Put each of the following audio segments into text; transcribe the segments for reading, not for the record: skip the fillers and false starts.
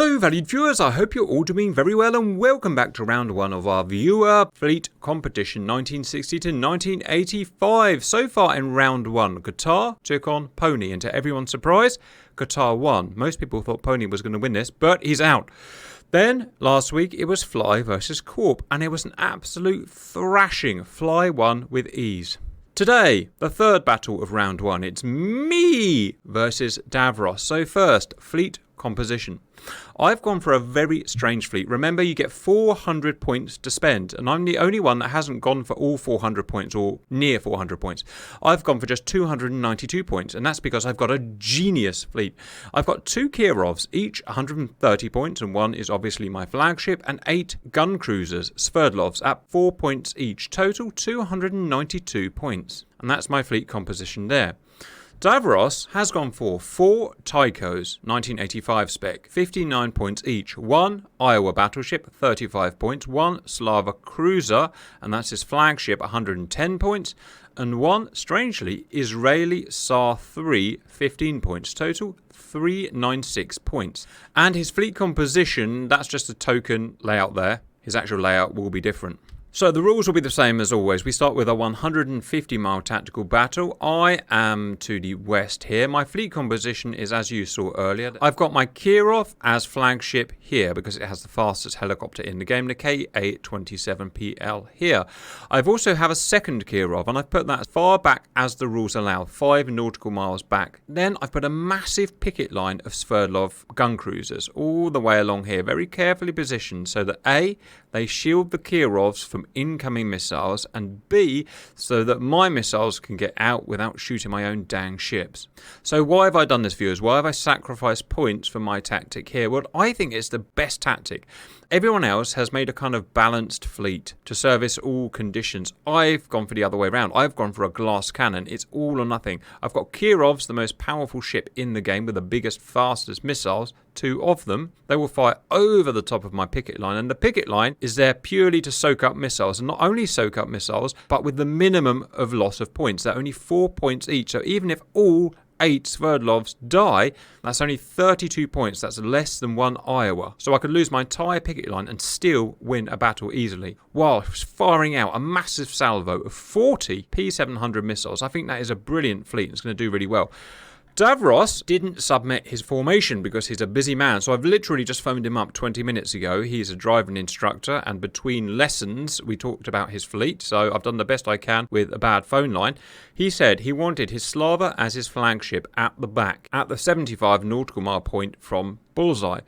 Hello valued viewers, I hope you're all doing very well and welcome back to round one of our viewer fleet competition 1960 to 1985. So far in round one, Qatar took on Pony and to everyone's surprise, Qatar won. Most people thought Pony was going to win this, but he's out. Then, last week, it was Fly versus Corp and it was an absolute thrashing. Fly won with ease. Today, the third battle of round one, it's me versus Davros. So first, fleet composition. I've gone for a very strange fleet. Remember, you get 400 points to spend, and I'm the only one that hasn't gone for all 400 points or near 400 points. I've gone for just 292 points, and that's because I've got a genius fleet. I've got 2 Kirovs, each 130 points, and one is obviously my flagship, and 8 gun cruisers, Sverdlovs, at 4 points each, total 292 points. And that's my fleet composition there. Davros has gone for 4 Tychos, 1985 spec, 59 points each, 1 Iowa battleship, 35 points, 1 Slava cruiser, and that's his flagship, 110 points, and 1, strangely, Israeli SAR 3, 15 points, total 396 points. And his fleet composition, that's just a token layout there. His actual layout will be different. So the rules will be the same as always. We start with a 150-mile tactical battle. I am to the west here. My fleet composition is as you saw earlier. I've got my Kirov as flagship here because it has the fastest helicopter in the game, the Ka-27PL here. I've also have a second Kirov and I've put that as far back as the rules allow, 5 nautical miles back. Then I've put a massive picket line of Sverdlov gun cruisers all the way along here, very carefully positioned so that A, they shield the Kirovs from incoming missiles, and B, so that my missiles can get out without shooting my own dang ships. So why have I done this, viewers? Why have I sacrificed points for my tactic here? Well, I think it's the best tactic. Everyone else has made a kind of balanced fleet to service all conditions. I've gone for the other way around. I've gone for a glass cannon. It's all or nothing. I've got Kirovs, the most powerful ship in the game with the biggest, fastest missiles, 2 of them. They will fire over the top of my picket line, and the picket line is there purely to soak up missiles, and not only soak up missiles, but with the minimum of loss of points. They're only 4 points each, so even if all 8 Sverdlovs die, that's only 32 points. That's less than 1 Iowa. So I could lose my entire picket line and still win a battle easily, while firing out a massive salvo of 40 P700 missiles. I think that is a brilliant fleet. It's going to do really well. Davros didn't submit his formation because he's a busy man, so I've literally just phoned him up 20 minutes ago. He's a driving instructor, and between lessons we talked about his fleet, so I've done the best I can with a bad phone line. He said he wanted his Slava as his flagship at the back, at the 75 nautical mile point from Bullseye.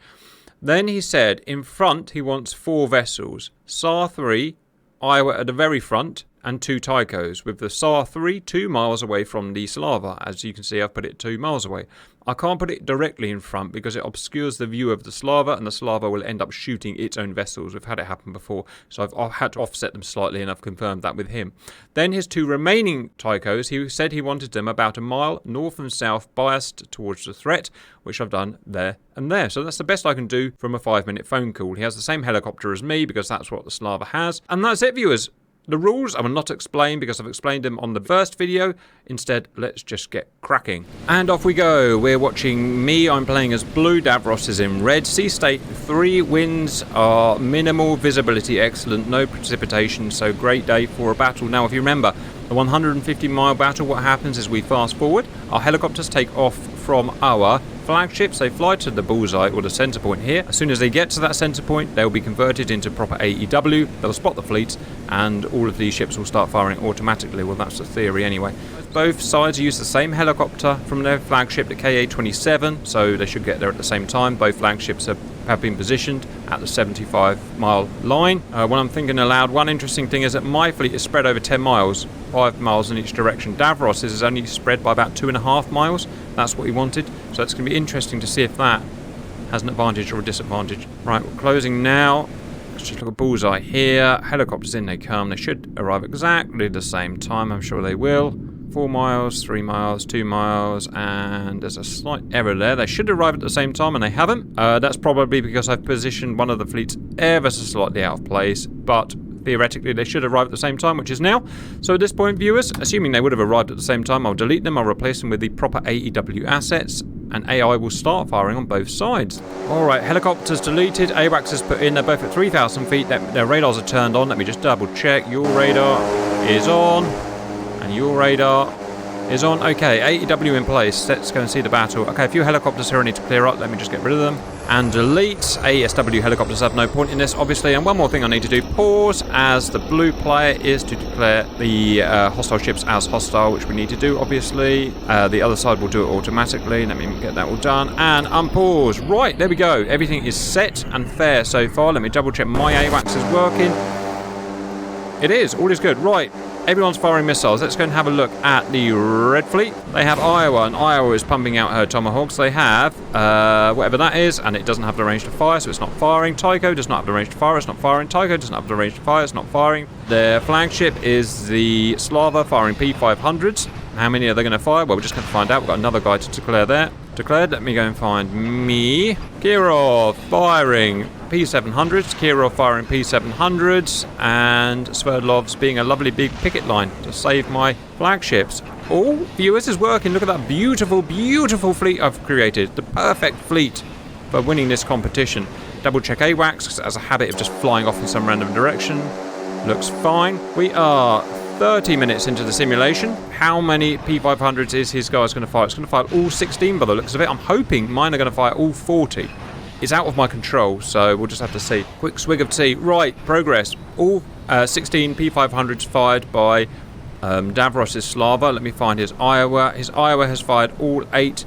Then he said in front he wants 4 vessels, SAR 3, Iowa at the very front, and 2 Tychos, with the SAR 3 2 miles away from the Slava. As you can see, I've put it 2 miles away. I can't put it directly in front because it obscures the view of the Slava, and the Slava will end up shooting its own vessels. We've had it happen before, so I've had to offset them slightly, and I've confirmed that with him. Then his 2 remaining Tychos, he said he wanted them about a mile north and south, biased towards the threat, which I've done there and there. So that's the best I can do from a 5-minute phone call. He has the same helicopter as me because that's what the Slava has. And that's it, viewers. The rules I will not explain because I've explained them on the first video. Instead, let's just get cracking. And off we go. We're watching me. I'm playing as blue. Davros is in red. Sea state 3 winds are minimal. Visibility excellent. No precipitation. So great day for a battle. Now, if you remember, the 150-mile battle, what happens is we fast forward. Our helicopters take off from our flagships. They fly to the bullseye or the center point here. As soon as they get to that center point, they'll be converted into proper AEW. They'll spot the fleets and all of these ships will start firing automatically. Well, that's the theory anyway. Both sides use the same helicopter from their flagship, the Ka-27, so they should get there at the same time. Both flagships have been positioned at the 75-mile line. When I'm thinking aloud, one interesting thing is that my fleet is spread over 10 miles, 5 miles in each direction. Davros is only spread by about 2.5 miles. That's what he wanted. So it's going to be interesting to see if that has an advantage or a disadvantage. Right, we're closing now. Let's just look at bullseye here. Helicopters in, they come. They should arrive exactly the same time. I'm sure they will. 4 miles, 3 miles, 2 miles, and there's a slight error there. They should arrive at the same time, and they haven't. That's probably because I've positioned one of the fleets ever so slightly out of place, but theoretically they should arrive at the same time, which is now. So at this point, viewers, assuming they would have arrived at the same time, I'll delete them. I'll replace them with the proper AEW assets, and AI will start firing on both sides. Alright, helicopters deleted, AWACS is put in, they're both at 3,000 feet, their radars are turned on. Let me just double check. Your radar is on, and your radar is on. Okay, AEW in place. Let's go and see the battle. Okay, a few helicopters here I need to clear up. Let me just get rid of them. And delete. ASW helicopters have no point in this, obviously. And one more thing I need to do. Pause as the blue player is to declare the hostile ships as hostile, which we need to do, obviously. The other side will do it automatically. Let me get that all done. And unpause. Right, there we go. Everything is set and fair so far. Let me double check my AWACS is working. It is. All is good. Right. Everyone's firing missiles. Let's go and have a look at the Red Fleet. They have Iowa, and Iowa is pumping out her Tomahawks. They have whatever that is, and it doesn't have the range to fire, so it's not firing. Tycho does not have the range to fire, it's not firing. Tycho does not have the range to fire, it's not firing. Their flagship is the Slava, firing P500s. How many are they going to fire? Well, we're just going to find out. We've got another guy to declare there. Declared. Let me go and find me. Kirov firing P700s. Kirov firing P700s. And Sverdlov's being a lovely big picket line to save my flagships. All viewers is working. Look at that beautiful, beautiful fleet I've created. The perfect fleet for winning this competition. Double check AWACS, because it has a habit of just flying off in some random direction. Looks fine. We are 30 minutes into the simulation. How many P500s is his guys going to fire? It's going to fire all 16 by the looks of it. I'm hoping mine are going to fire all 40. It's out of my control, so we'll just have to see. Quick swig of tea. Right, progress. All 16 P500s fired by Davros' Slava. Let me find his Iowa. His Iowa has fired all 8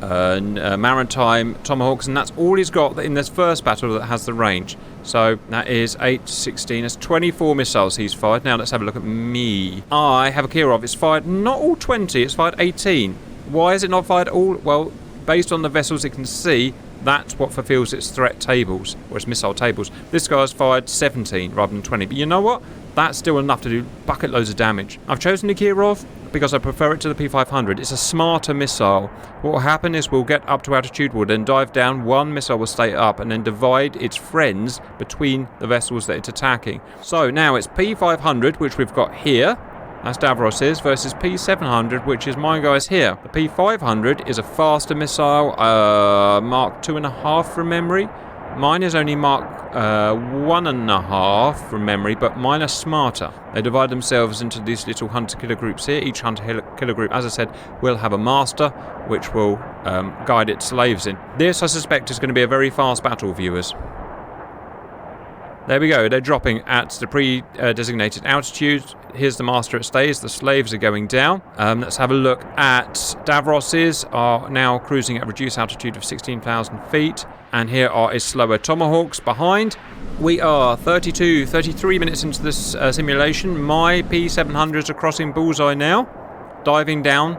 maritime Tomahawks, and that's all he's got in this first battle that has the range. So that is 8, 16, that's 24 missiles he's fired. Now let's have a look at me. I have a Kirov. It's fired not all 20, it's fired 18. Why is it not fired all? Well, based on the vessels it can see, that's what fulfills its threat tables, or its missile tables. This guy's fired 17 rather than 20. But you know what? That's still enough to do bucket loads of damage. I've chosen the Kirov because I prefer it to the P500. It's a smarter missile. What will happen is we'll get up to altitude, we'll then dive down, one missile will stay up and then divide its friends between the vessels that it's attacking. So now it's P500, which we've got here, that's Davros's, versus P700, which is my guys here. The P500 is a faster missile, Mark 2.5 from memory. Mine is only Mark 1.5 from memory, but mine are smarter. They divide themselves into these little hunter-killer groups here. Each hunter-killer group, as I said, will have a master, which will guide its slaves in. This, I suspect, is going to be a very fast battle, viewers. There we go, they're dropping at the pre-designated altitude. Here's the master at stays, the slaves are going down. Let's have a look at Davros's, are now cruising at a reduced altitude of 16,000 feet. And here are his slower Tomahawks behind. We are 33 minutes into this simulation. My P700s are crossing bullseye now, diving down.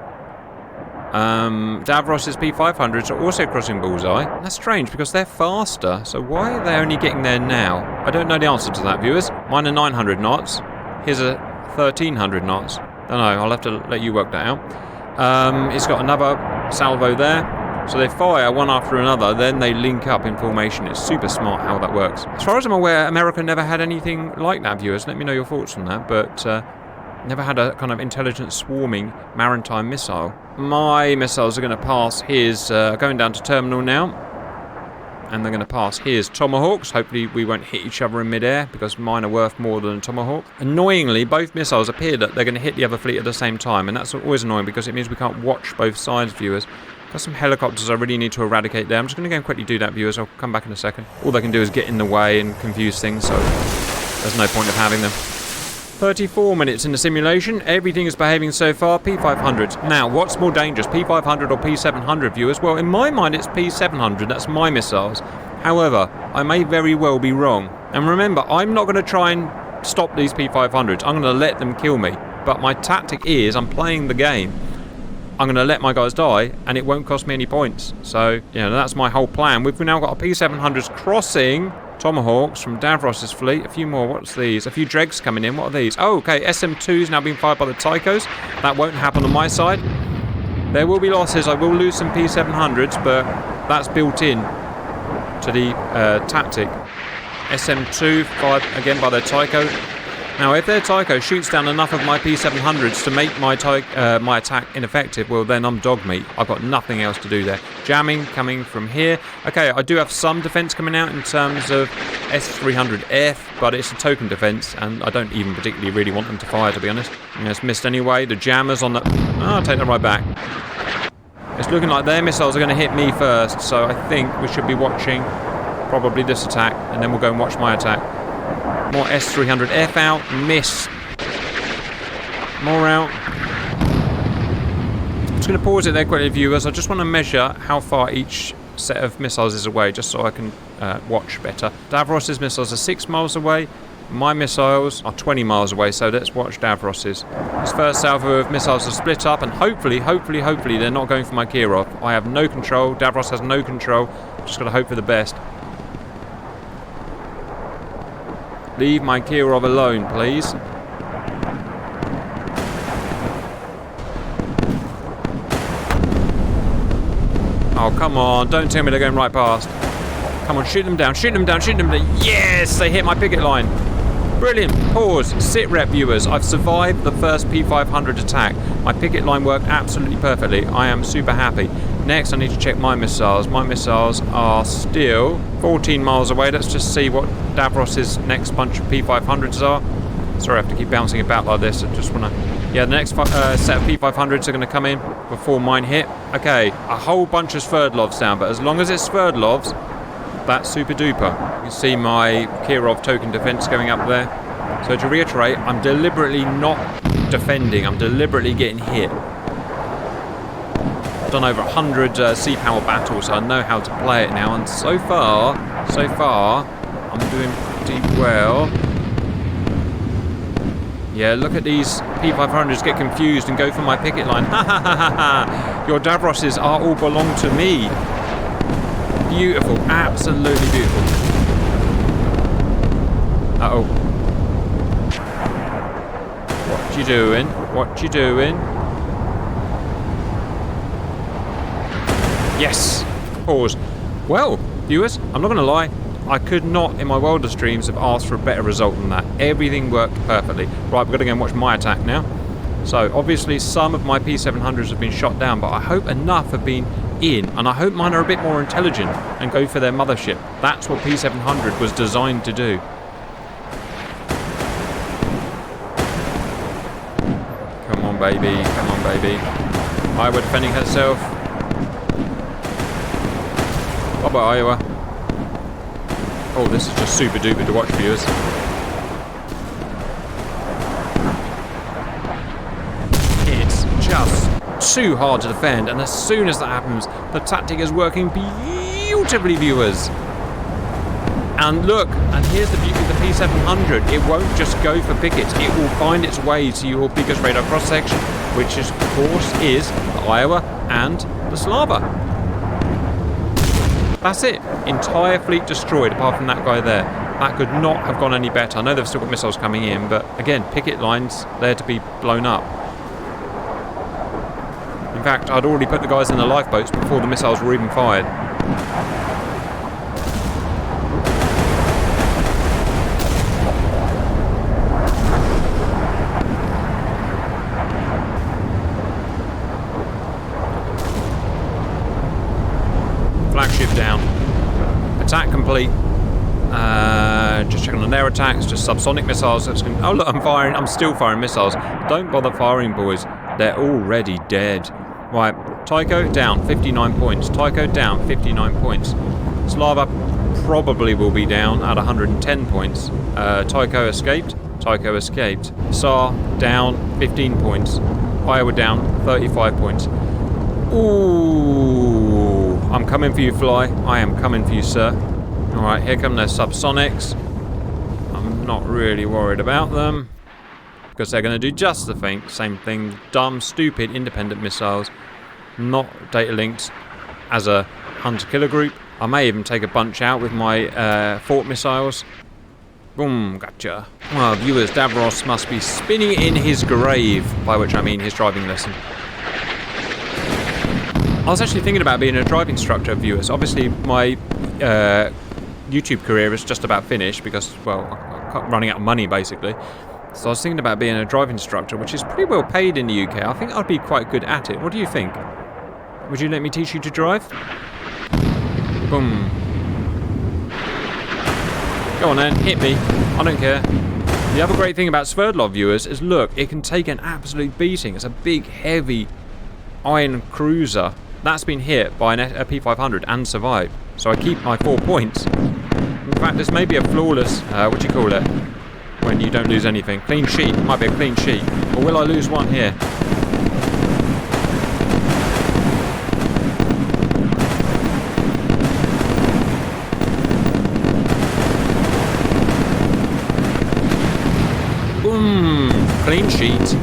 Davros's P500s are also crossing bullseye. That's strange because they're faster, so why are they only getting there now? I don't know the answer to that, viewers. Mine are 900 knots. Here's a 1300 knots. Don't know, I'll have to let you work that out. It's got another salvo there. So they fire one after another, then they link up in formation. It's super smart how that works. As far as I'm aware, America never had anything like that, viewers. Let me know your thoughts on that, but never had a kind of intelligent swarming maritime missile. My missiles are going to pass his, going down to terminal now, and they're going to pass his Tomahawks. Hopefully we won't hit each other in midair, because mine are worth more than a Tomahawk. Annoyingly, both missiles appear that they're going to hit the other fleet at the same time, and that's always annoying because it means we can't watch both sides, viewers. Got some helicopters I really need to eradicate there. I'm just going to go and quickly do that, viewers. I'll come back in a second. All they can do is get in the way and confuse things, so there's no point of having them. 34 minutes in the simulation. Everything is behaving so far. P500. Now, what's more dangerous, P500 or P700, viewers? Well, in my mind, it's P700. That's my missiles. However, I may very well be wrong. And remember, I'm not going to try and stop these P500s. I'm going to let them kill me. But my tactic is, I'm playing the game. I'm going to let my guys die, and it won't cost me any points. So, you know, that's my whole plan. We've now got a P700s crossing Tomahawks from Davros's fleet. A few more. What's these? A few dregs coming in. What are these? Oh, okay. SM2's now being fired by the Tychos. That won't happen on my side. There will be losses. I will lose some P700s, but that's built in to the tactic. SM2 fired again by the Tycho. Now, if their Tycho shoots down enough of my P700s to make my attack ineffective, well, then I'm dog meat. I've got nothing else to do there. Jamming coming from here. Okay, I do have some defense coming out in terms of S300F, but it's a token defense, and I don't even particularly really want them to fire, to be honest. And it's missed anyway. The jammers on the... Oh, I'll take that right back. It's looking like their missiles are going to hit me first, so I think we should be watching probably this attack, and then we'll go and watch my attack. More S300F out, miss. More out. I'm just going to pause it there quickly, viewers. I just want to measure how far each set of missiles is away, just so I can watch better. Davros's missiles are 6 miles away. My missiles are 20 miles away, so let's watch Davros's. This first salvo of missiles are split up, and hopefully they're not going for my Kirov. I have no control. Davros has no control. Just got to hope for the best. Leave my Kirov alone, please. Oh, come on. Don't tell me they're going right past. Come on, shoot them down, shoot them down, shoot them down. Yes, they hit my picket line. Brilliant. Pause. Sit rep, viewers. I've survived the first P500 attack. My picket line worked absolutely perfectly. I am super happy. Next, I need to check my missiles. My missiles are still 14 miles away. Let's just see what Davros's next bunch of P500s are. Sorry, I have to keep bouncing about like this. I just want to... Yeah, the next set of P500s are going to come in before mine hit. Okay, a whole bunch of Sverdlovs down, but as long as it's Sverdlovs, that's super duper. You can see my Kirov token defense going up there. So to reiterate, I'm deliberately not defending. I'm deliberately getting hit. I've done over 100 sea power battles, so I know how to play it now. And so far, I'm doing pretty well. Yeah, look at these P500s get confused and go for my picket line. Ha ha ha ha ha! Your Davroses are all belong to me. Beautiful, absolutely beautiful. Uh-oh. What you doing? What you doing? Yes! Pause. Well, viewers, I'm not going to lie. I could not, in my wildest dreams, have asked for a better result than that. Everything worked perfectly. Right, we've got to go and watch my attack now. So, obviously, some of my P700s have been shot down, but I hope enough have been in, and I hope mine are a bit more intelligent and go for their mothership. That's what P700 was designed to do. Come on, baby. Come on, baby. Iowa defending herself. Bye-bye, Iowa. Oh, this is just super duper to watch, viewers. It's just too hard to defend, and as soon as that happens, the tactic is working beautifully, viewers. And look, and here's the beauty of the P700. It won't just go for pickets. It will find its way to your biggest radar cross-section, which is, of course, is the Iowa and the Slava. That's it. Entire fleet destroyed, apart from that guy there. That could not have gone any better. I know they've still got missiles coming in, but again, picket lines there to be blown up. In fact, I'd already put the guys in the lifeboats before the missiles were even fired. Flagship down. Attack complete. Just checking on their attacks. Just subsonic missiles. Oh look, I'm still firing missiles. Don't bother firing, boys. They're already dead. Right, Tycho down 59 points. Tycho down 59 points. Slava probably will be down at 110 points. Tycho escaped. Tycho escaped. Tsar down 15 points. Iowa down 35 points. Ooh, I'm coming for you, Fly. I am coming for you, sir. Alright, here come their subsonics. I'm not really worried about them, because they're going to do just the same thing. Dumb, stupid, independent missiles. Not data linked as a hunter-killer group. I may even take a bunch out with my fort missiles. Boom, gotcha. Well, viewers, Davros must be spinning in his grave, by which I mean his driving lesson. I was actually thinking about being a driving instructor, viewers. Obviously, my YouTube career is just about finished because, well, I'm running out of money, basically. So I was thinking about being a driving instructor, which is pretty well paid in the UK. I think I'd be quite good at it. What do you think? Would you let me teach you to drive? Boom. Go on then, hit me. I don't care. The other great thing about Sverdlov, viewers, is look, it can take an absolute beating. It's a big, heavy iron cruiser. That's been hit by a P500 and survived. So I keep my 4 points. In fact, this may be a flawless, what do you call it? When you don't lose anything. Clean sheet. Might be a clean sheet. Or will I lose one here? Boom! Clean sheet.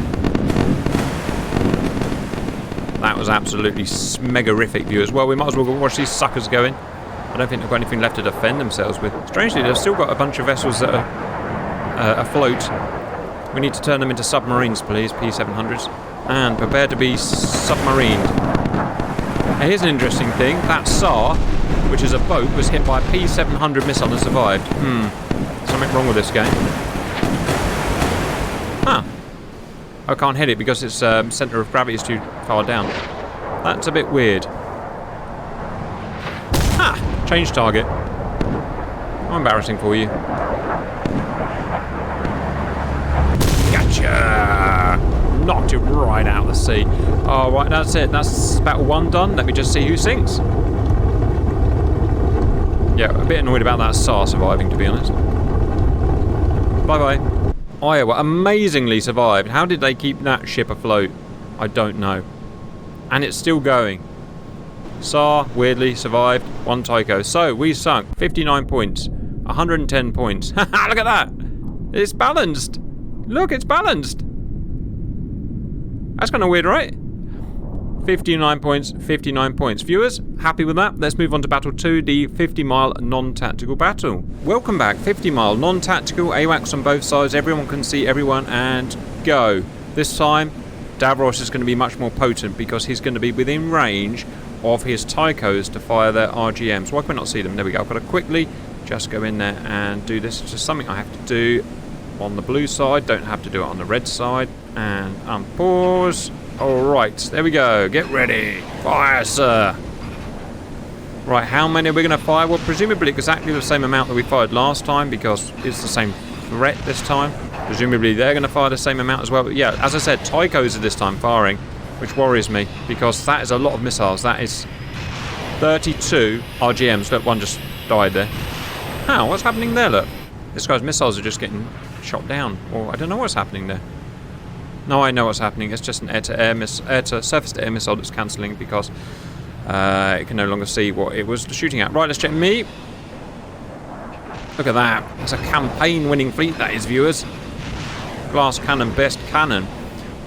That was absolutely smegorific, viewers. Well, we might as well go watch these suckers go in. I don't think they've got anything left to defend themselves with. Strangely, they've still got a bunch of vessels that are afloat. We need to turn them into submarines, please, P700s. And prepare to be submarined. Now, here's an interesting thing. That SAR, which is a boat, was hit by a P700 missile and survived. Something wrong with this game. Huh. I can't hit it because its centre of gravity is too far down. That's a bit weird. Ha! Change target. How embarrassing for you. Gotcha! Knocked it right out of the sea. Oh, right, that's it. That's battle 1 done. Let me just see who sinks. Yeah, a bit annoyed about that SAR surviving, to be honest. Bye-bye. Iowa amazingly survived. How did they keep that ship afloat? I don't know. And it's still going. SAR, weirdly, survived. 1 Tycho. So, we sunk 59 points. 110 points. Look at that! It's balanced! Look, it's balanced! That's kind of weird, right? 59 points, 59 points. Viewers, happy with that? Let's move on to Battle 2, the 50-mile non-tactical battle. Welcome back. 50-mile non-tactical, AWACS on both sides. Everyone can see everyone, and go. This time, Davros is going to be much more potent because he's going to be within range of his Tychos to fire their RGMs. Why can we not see them? There we go. I've got to quickly just go in there and do this. It's just something I have to do on the blue side. Don't have to do it on the red side. And unpause. Alright, there we go. Get ready. Fire, sir. Right, how many are we going to fire? Well, presumably exactly the same amount that we fired last time because it's the same threat this time. Presumably they're going to fire the same amount as well. But yeah, as I said, Tychos are this time firing, which worries me because that is a lot of missiles. That is 32 RGMs. Look, one just died there. How? What's happening there? Look. This guy's missiles are just getting shot down. Or I don't know what's happening there. No, I know what's happening. It's just an surface-to-air missile that's cancelling because it can no longer see what it was shooting at. Right, let's check me. Look at that. It's a campaign-winning fleet, that is, viewers. Glass cannon, best cannon.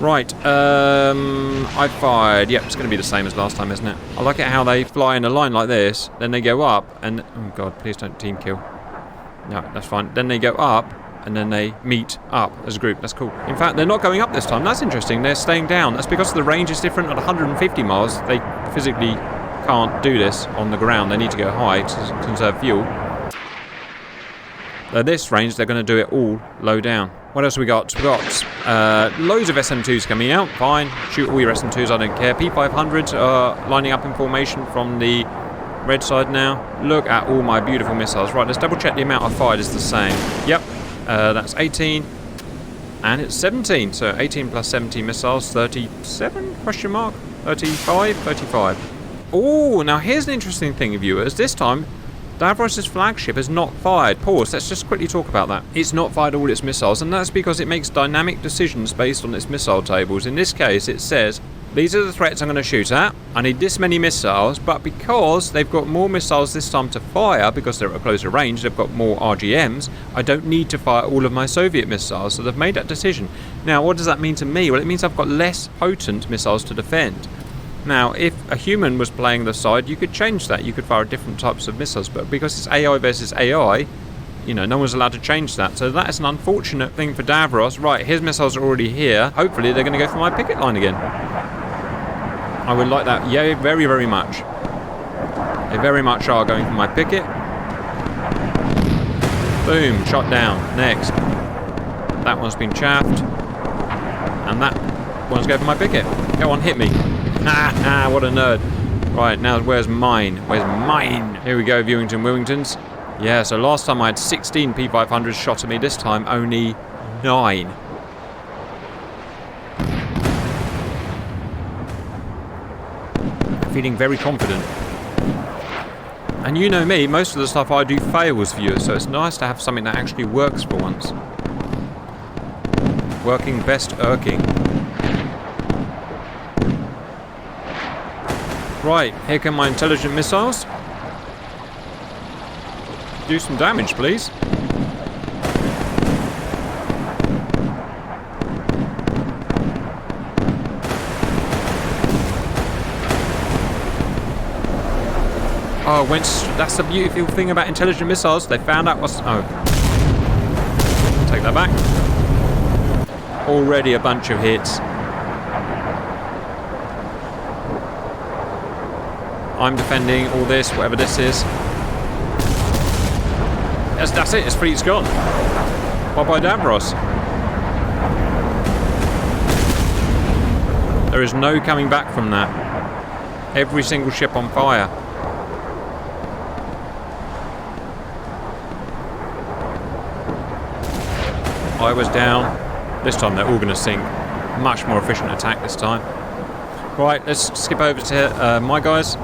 Right, I fired. Yep, it's going to be the same as last time, isn't it? I like it how they fly in a line like this, then they go up, and... Oh, God, please don't team kill. No, that's fine. Then they go up, and then they meet up as a group. That's cool. In fact, they're not going up this time. That's interesting. They're staying down. That's because the range is different. At 150 miles, they physically can't do this on the ground. They need to go high to conserve fuel. At this range, they're going to do it all low down. What else have we got? We've got loads of SM2s coming out. Fine. Shoot all your SM2s. I don't care. P500s are lining up in formation from the red side now. Look at all my beautiful missiles. Right, let's double check the amount I fired is the same. Yep. That's 18 and it's 17, so 18 plus 17 missiles, 37 question mark, 35. Oh, now here's an interesting thing, viewers. This time Davros' flagship has not fired. Pause, let's just quickly talk about that. It's not fired all its missiles, and that's because it makes dynamic decisions based on its missile tables. In this case it says, these are the threats I'm going to shoot at. I need this many missiles, but because they've got more missiles this time to fire, because they're at a closer range, they've got more RGMs, I don't need to fire all of my Soviet missiles, so they've made that decision. Now, what does that mean to me? Well, it means I've got less potent missiles to defend. Now, if a human was playing the side, you could change that. You could fire different types of missiles, but because it's AI versus AI, you know, no one's allowed to change that. So that is an unfortunate thing for Davros. Right, his missiles are already here. Hopefully they're going to go for my picket line again. I would like that, yeah, very, very much. They very much are going for my picket. Boom, shot down. Next. That one's been chaffed. And that one's going for my picket. Go on, hit me. Ha ha, what a nerd. Right, now where's mine? Where's mine? Here we go, Viewington Willingtons. Yeah, so last time I had 16 P500s shot at me. This time only 9. Feeling very confident. And you know me, most of the stuff I do fails, viewers, so it's nice to have something that actually works for once. Working best irking. Right, here come my intelligent missiles. Do some damage, please. Oh, that's the beautiful thing about intelligent missiles. They found out what's... Oh. Take that back. Already a bunch of hits. I'm defending all this, whatever this is. Yes, that's it. His fleet's gone. Bye-bye, Davros. There is no coming back from that. Every single ship on fire. I was down. This time they're all going to sink. Much more efficient attack this time. Right, let's skip over to my guys.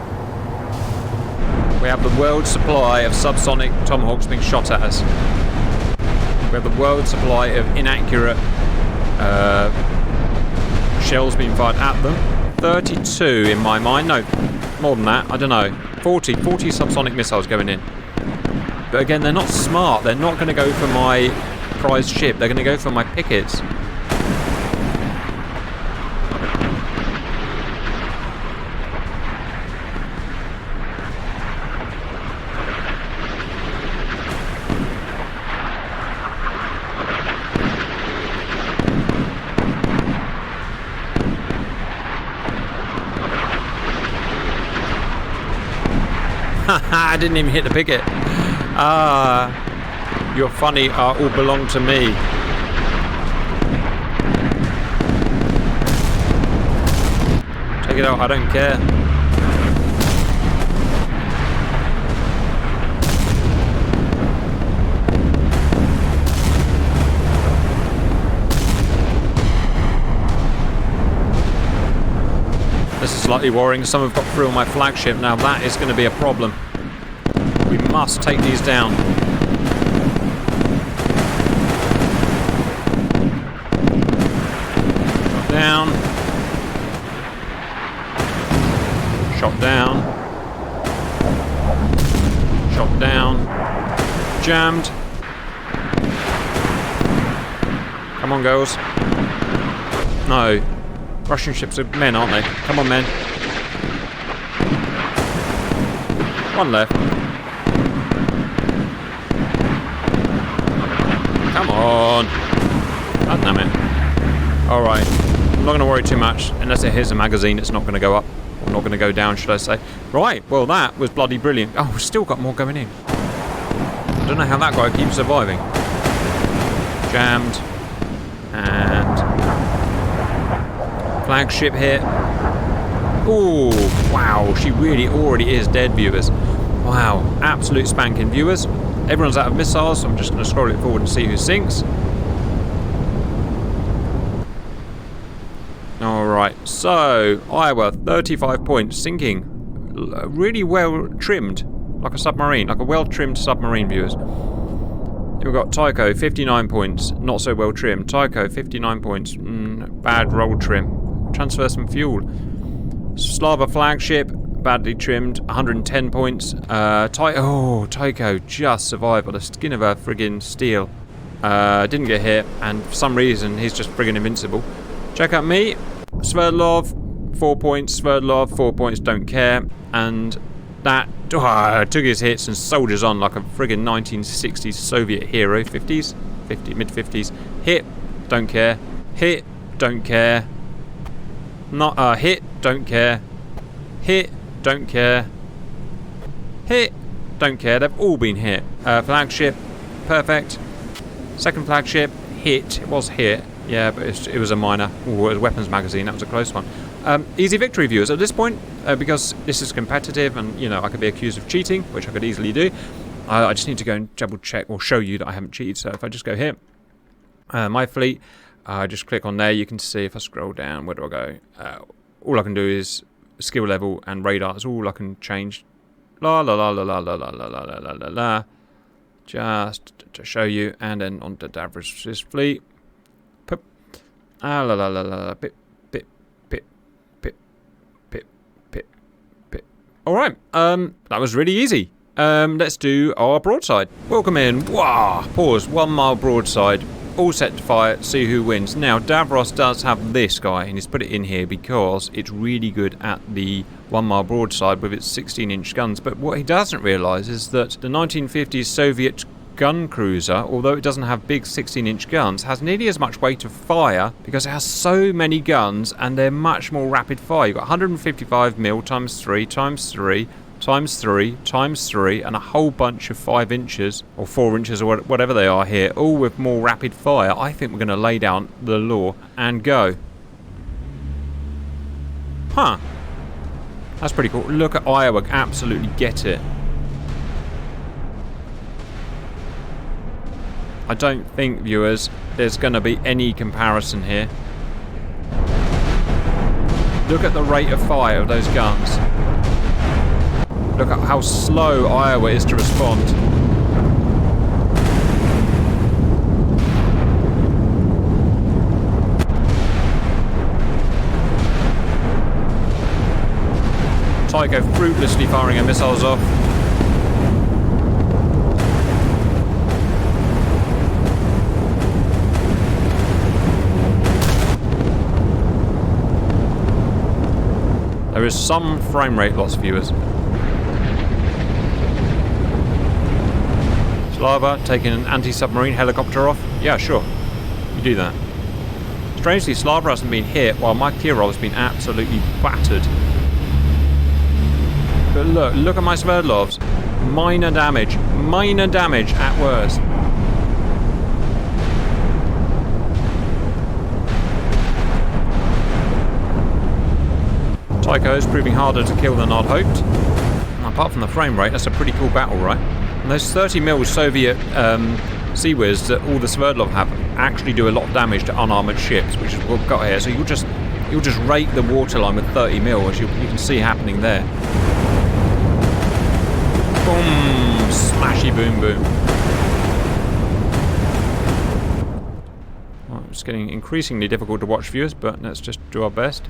We have the world supply of subsonic tomahawks being shot at us. We have the world supply of inaccurate shells being fired at them. 32 in my mind. No, more than that. I don't know. 40 subsonic missiles going in. But again, they're not smart. They're not going to go for my prize ship. They're going to go for my pickets. I didn't even hit the picket. Your funny all belong to me. Take it out, I don't care. This is slightly worrying. Some have got through on my flagship. Now that is going to be a problem. We must take these down. Down. Shot down. Shot down. Jammed. Come on, girls. No. Russian ships are men, aren't they? Come on, men. One left. Come on. God damn it. Alright. I'm not going to worry too much. Unless it hits a magazine, it's not going to go up. Or not going to go down, should I say. Right. Well, that was bloody brilliant. Oh, we've still got more going in. I don't know how that guy keeps surviving. Jammed. And... flagship hit. Ooh, wow, she really already is dead, viewers. Wow, absolute spanking, viewers. Everyone's out of missiles, so I'm just going to scroll it forward and see who sinks. Alright, so Iowa, 35 points, sinking. Really well trimmed, like a submarine, like a well-trimmed submarine, viewers. We've got Tycho, 59 points, not so well trimmed. Tycho, 59 points, bad roll trim. Transfer some fuel. Slava flagship, badly trimmed, 110 points. Tycho just survived by the skin of her friggin' steel. Didn't get hit, and for some reason he's just friggin' invincible. Check out me, Sverdlov, 4 points. Sverdlov, 4 points, don't care. And that took his hits and soldiers on like a friggin' 1960s Soviet hero. 50s, mid-50s. Hit, don't care. Hit, don't care. Not hit, don't care. Hit, don't care. Hit, don't care. They've all been hit. Flagship, perfect. Second flagship, hit. It was hit. Yeah, but it was a minor. Ooh, it was a weapons magazine. That was a close one. Easy victory, viewers. At this point, because this is competitive and, you know, I could be accused of cheating, which I could easily do, I just need to go and double check or show you that I haven't cheated. So if I just go here, my fleet, just click on there. You can see if I scroll down, where do I go? All I can do is skill level and radar. That's all I can change. La la la la la la la la la la la la. Just to show you, and then on to Davros' fleet. La la la la. Pip, pip, pip, pip, pip, pip, pip. Alright, that was really easy. Let's do our broadside. Welcome in. Wow, pause. 1 mile broadside. All set to fire, see who wins. Now, Davros does have this guy, and he's put it in here because it's really good at the 1 mile broadside with its 16-inch guns. But what he doesn't realise is that the 1950s Soviet gun cruiser, although it doesn't have big 16-inch guns, has nearly as much weight of fire because it has so many guns and they're much more rapid fire. You've got 155 mil times 3 times 3 times 3 times 3 and a whole bunch of 5 inches or 4 inches or whatever they are here, all with more rapid fire. I think we're going to lay down the law and go. Huh. That's pretty cool. Look at Iowa. Absolutely get it. I don't think, viewers, there's going to be any comparison here. Look at the rate of fire of those guns. Look at how slow Iowa is to respond. Tycho fruitlessly firing her missiles off. There is some frame rate loss, viewers. Slava taking an anti-submarine helicopter off. Yeah, sure. You do that. Strangely, Slava hasn't been hit while my Kirov has been absolutely battered. But look at my Sverdlovs. Minor damage at worst. Tycho is proving harder to kill than I'd hoped. Apart from the frame rate, that's a pretty cool battle, right? And those 30 mil Soviet Sea Whiz that all the Sverdlov have actually do a lot of damage to unarmoured ships, which is what we've got here. So you'll just rake the waterline with 30 mil, as you can see happening there. Boom! Smashy boom boom. Well, it's getting increasingly difficult to watch, viewers, but let's just do our best.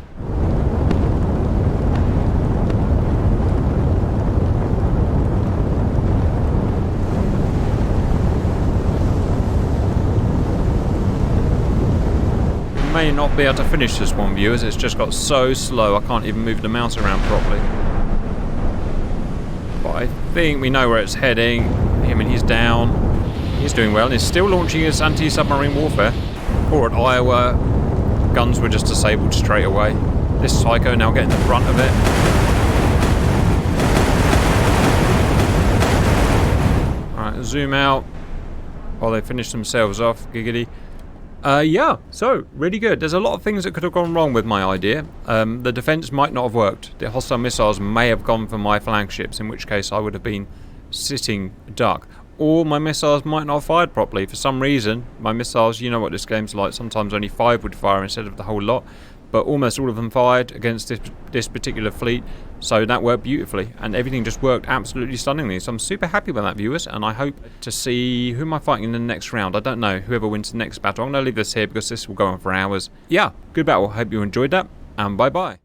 May not be able to finish this one, viewers. It's just got so slow I can't even move the mouse around properly. But I think we know where it's heading. I mean, he's down. He's doing well. He's still launching his anti-submarine warfare. Poor at Iowa. Guns were just disabled straight away. This Psycho now getting the brunt of it. Alright, zoom out while they finish themselves off. Giggity. Yeah, so, really good. There's a lot of things that could have gone wrong with my idea. The defense might not have worked. The hostile missiles may have gone for my flagships, in which case I would have been sitting duck. Or my missiles might not have fired properly. For some reason, my missiles, you know what this game's like, sometimes only 5 would fire instead of the whole lot. But almost all of them fired against this particular fleet, so that worked beautifully, and everything just worked absolutely stunningly. So I'm super happy with that, viewers, and I hope to see who am I fighting in the next round. I don't know, whoever wins the next battle. I'm going to leave this here because this will go on for hours. Yeah, good battle. Hope you enjoyed that, and bye-bye.